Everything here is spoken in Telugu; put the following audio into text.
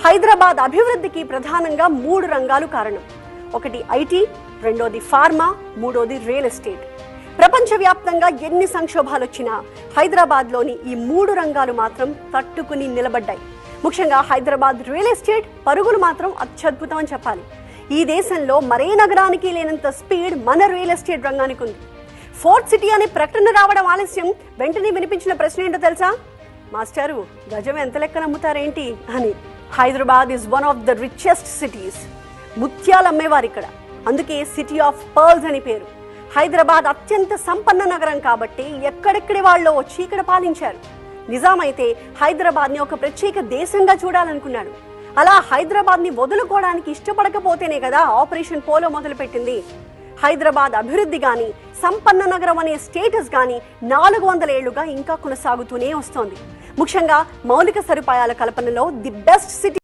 హైదరాబాద్ అభివృద్ధికి ప్రధానంగా 3 రంగాలు కారణం. ఒకటి ఐటీ, రెండోది ఫార్మా, మూడోది రియల్ ఎస్టేట్. ప్రపంచవ్యాప్తంగా ఎన్ని సంక్షోభాలు వచ్చినా హైదరాబాద్లోని ఈ 3 రంగాలు మాత్రం తట్టుకుని నిలబడ్డాయి. ముఖ్యంగా హైదరాబాద్ రియల్ ఎస్టేట్ పరుగులు మాత్రం అత్యద్భుతం అని చెప్పాలి. ఈ దేశంలో మరే నగరానికి లేనంత స్పీడ్ మన రియల్ ఎస్టేట్ రంగానికి ఉంది. ఫోర్త్ సిటీ అనే ప్రకటన రావడం ఆలస్యం. వెంటనే వినిపించిన ప్రశ్న ఏంటో తెలుసా? మాస్టారు, గజం ఎంత లెక్క నమ్ముతారేంటి అని. Hyderabad is one of the richest cities. ముత్యాలు అమ్మేవారు ఇక్కడ, అందుకే సిటీ ఆఫ్ పర్ల్స్ అని పేరు. హైదరాబాద్ అత్యంత సంపన్న నగరం కాబట్టి ఎక్కడెక్కడి వాళ్ళు వచ్చి ఇక్కడ పాలించారు. నిజామైతే హైదరాబాద్ని ఒక ప్రత్యేక దేశంగా చూడాలనుకున్నాడు. అలా హైదరాబాద్ని వదులుకోవడానికి ఇష్టపడకపోతేనే కదా ఆపరేషన్ పోలో మొదలుపెట్టింది. హైదరాబాద్ అభివృద్ధి కానీ, సంపన్న నగరం అనే స్టేటస్ కానీ 400 ఏళ్లుగా ఇంకా కొనసాగుతూనే వస్తోంది. ముఖ్యంగా మౌలిక సదుపాయాల కల్పనలో ది బెస్ట్ సిటీ